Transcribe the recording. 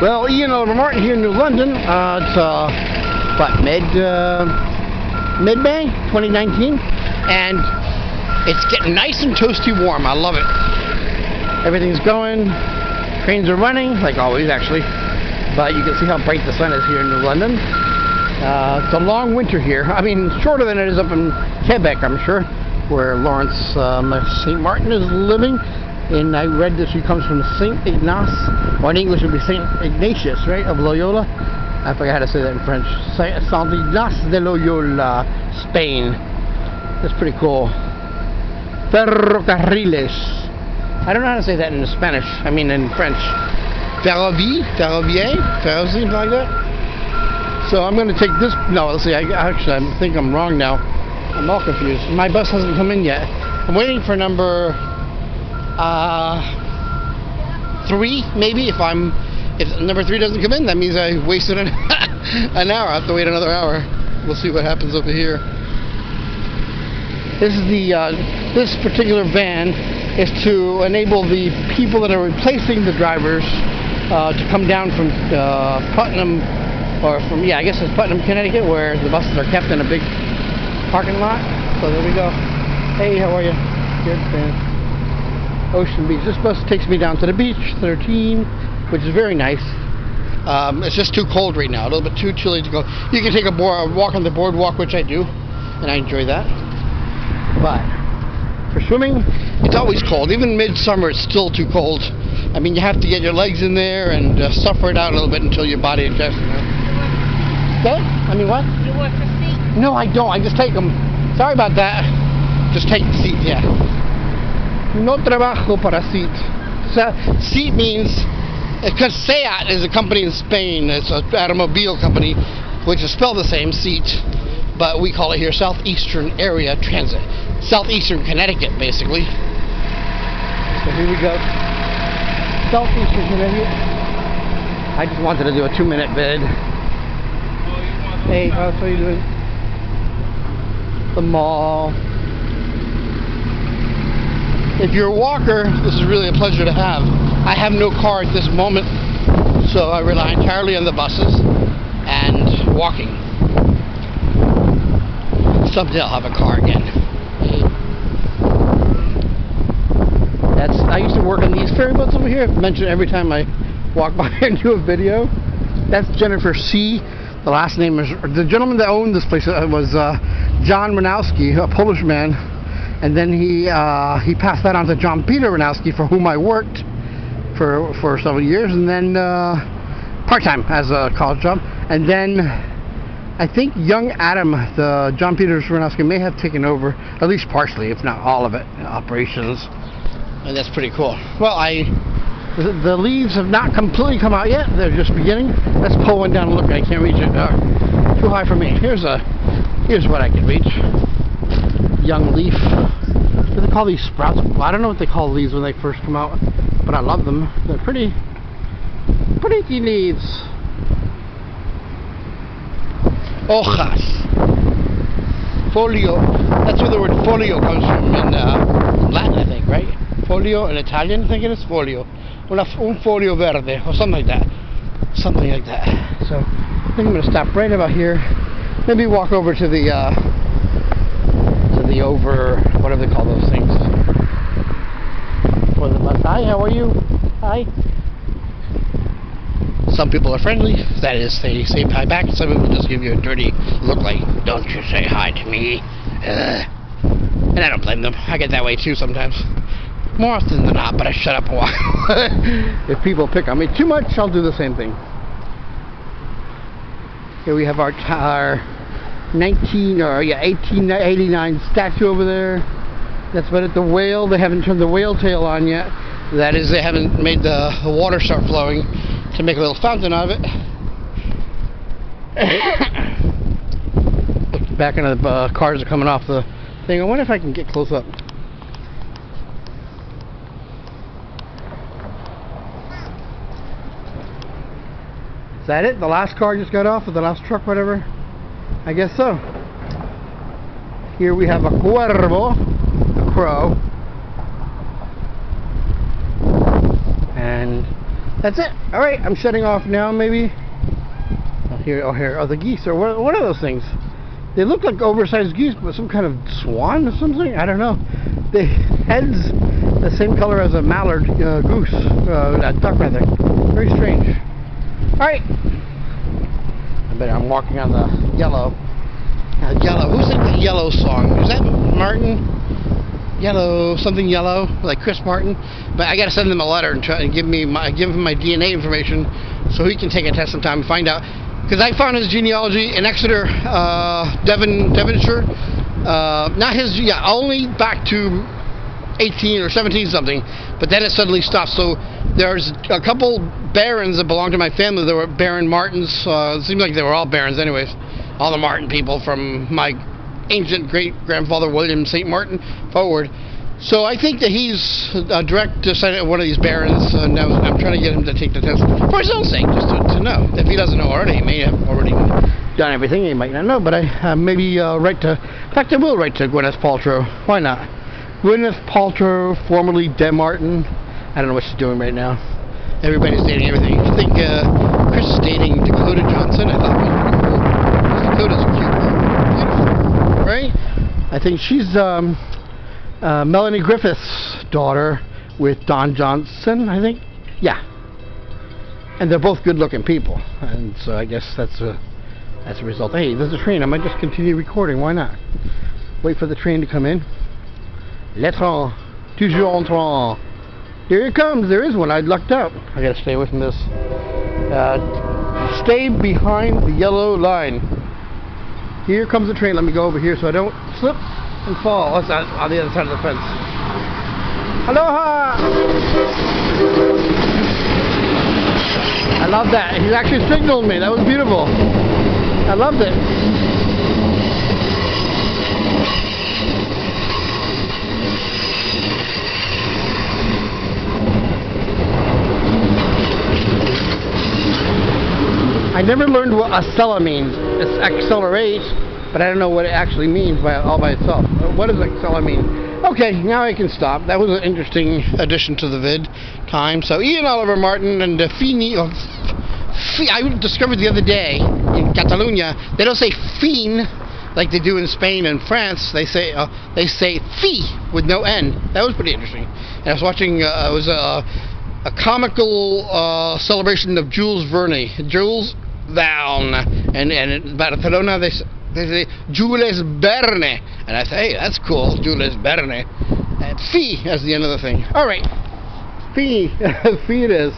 Well, Ian Oliver Martin here in New London. It's what, mid-May 2019, and it's getting nice and toasty warm. I love it. Everything's going. Trains are running, like always, actually. But you can see how bright the sun is here in New London. It's a long winter here. I mean, shorter than it is up in Quebec, I'm sure, where Lawrence St. Martin is living. And I read that she comes from St. Ignace, or in English it would be St. Ignatius, right, of Loyola. I forgot how to say that in French. St. Ignace de Loyola, Spain. That's pretty cool. Ferrocarriles. I don't know how to say that in Spanish. I mean in French. Ferrovie, something like that. So I'm going to take this. No, let's see. I think I'm wrong now. I'm all confused. My bus hasn't come in yet. I'm waiting for number 3, maybe. If number 3 doesn't come in, that means I wasted an hour. I have to wait another hour. We'll see what happens over here. This is this particular van is to enable the people that are replacing the drivers to come down from Putnam, or from, yeah, I guess it's Putnam, Connecticut, where the buses are kept in a big parking lot. So there we go. Hey, how are you? Good, man. Ocean Beach. This bus takes me down to the beach, 13, which is very nice. It's just too cold right now, a little bit too chilly to go. You can take a walk on the boardwalk, which I do, and I enjoy that. But for swimming, it's always cold. Even midsummer, it's still too cold. I mean, you have to get your legs in there and suffer it out a little bit until your body adjusts. What? I mean, what? You work for seat? No, I don't. I just take them. Sorry about that. Just take the seat, yeah. No trabajo para seat. Seat means, because SEAT is a company in Spain. It's an automobile company, which is spelled the same, seat, but we call it here Southeastern Area Transit. Southeastern Connecticut, basically. So here we go. Southeastern Connecticut. I just wanted to do a 2-minute vid. Hey, how are you doing? The mall. If you're a walker, this is really a pleasure to have. I have no car at this moment, so I rely entirely on the buses and walking. Someday I'll have a car again. I used to work on these ferry boats over here. I've mentioned every time I walk by and do a video. That's Jennifer C. The last name is, the gentleman that owned this place was John Ranowski, a Polish man. And then he passed that on to John Peter Ranowski, for whom I worked for several years, and then part-time as a college job. And then I think young Adam, the John Peter Ranowski, may have taken over, at least partially, if not all of it, operations. And that's pretty cool. Well, the leaves have not completely come out yet. They're just beginning. Let's pull one down and look. I can't reach it. Too high for me. Here's what I can reach. Young leaf. What do they call these sprouts? Well, I don't know what they call leaves when they first come out, but I love them. They're pretty leaves. Hojas. Folio. That's where the word folio comes from in Latin, I think, right? Folio in Italian, I think it is folio. Un folio verde, or something like that. Something like that. So I think I'm going to stop right about here. Maybe walk over to the whatever they call those things. For the bus. Hi, how are you? Hi. Some people are friendly, that is, they say hi back. Some people just give you a dirty look like, don't you say hi to me. And I don't blame them. I get that way too sometimes. More often than not, but I shut up a while. If people pick on me too much, I'll do the same thing. Here we have our 1889 statue over there. That's about it. The whale, they haven't turned the whale tail on yet. That is, they haven't made the water start flowing to make a little fountain out of it. Back into the cars are coming off the thing. I wonder if I can get close up. Is that it? The last car just got off, or the last truck, whatever? I guess so. Here we have a cuervo, a crow. And That's it. All right, I'm shutting off now. Maybe. Oh, here are the geese. Or what are those things? They look like oversized geese, but some kind of swan or something. I don't know. The head's the same color as a mallard goose, a duck rather. Very strange. All right. I bet I'm walking on the yellow. Yellow. Who sang the Yellow song? Is that Martin? Yellow, something yellow, like Chris Martin. But I got to send him a letter and try and give him my DNA information so he can take a test sometime and find out. Because I found his genealogy in Exeter, Devonshire. Not his, only back to 18 or 17 something. But then it suddenly stopped. So there's a couple barons that belonged to my family. There were Baron Martins. It seemed like they were all barons anyways. All the Martin people from my ancient great-grandfather William St. Martin forward. So I think that he's a direct descendant of one of these barons, and I'm trying to get him to take the test for his own sake, just to know. If he doesn't know already, he may have already done everything. He might not know, but I maybe write to. In fact, I will write to Gwyneth Paltrow. Why not? Gwyneth Paltrow, formerly Dem Martin. I don't know what she's doing right now. Everybody's dating everything. I think Chris is dating Dakota Johnson. I thought it was pretty cool. Dakota's cute, beautiful, right? I think she's Melanie Griffith's daughter with Don Johnson, I think. Yeah. And they're both good-looking people, and so I guess that's a result. Hey, there's a train. I might just continue recording. Why not? Wait for the train to come in. Le train, toujours en train. Here it comes. There is one. I lucked out. I gotta stay away from this. Stay behind the yellow line. Here comes the train. Let me go over here so I don't slip and fall. That's on the other side of the fence. Aloha! I love that. He actually signaled me. That was beautiful. I loved it. I never learned what accela means. It's accelerate, but I don't know what it actually means all by itself. What does accela mean? Okay, now I can stop. That was an interesting addition to the vid time. So Ian Oliver Martin and Fini, I discovered the other day in Catalonia, they don't say fin like they do in Spain and France. They say fi with no n. That was pretty interesting. And I was watching. It was a comical celebration of Jules Verne. Jules Verne, and in Barcelona they say Jules Verne, and I say, hey, that's cool, Jules Verne. And fi as the end of the thing. All right, fi, fi it is.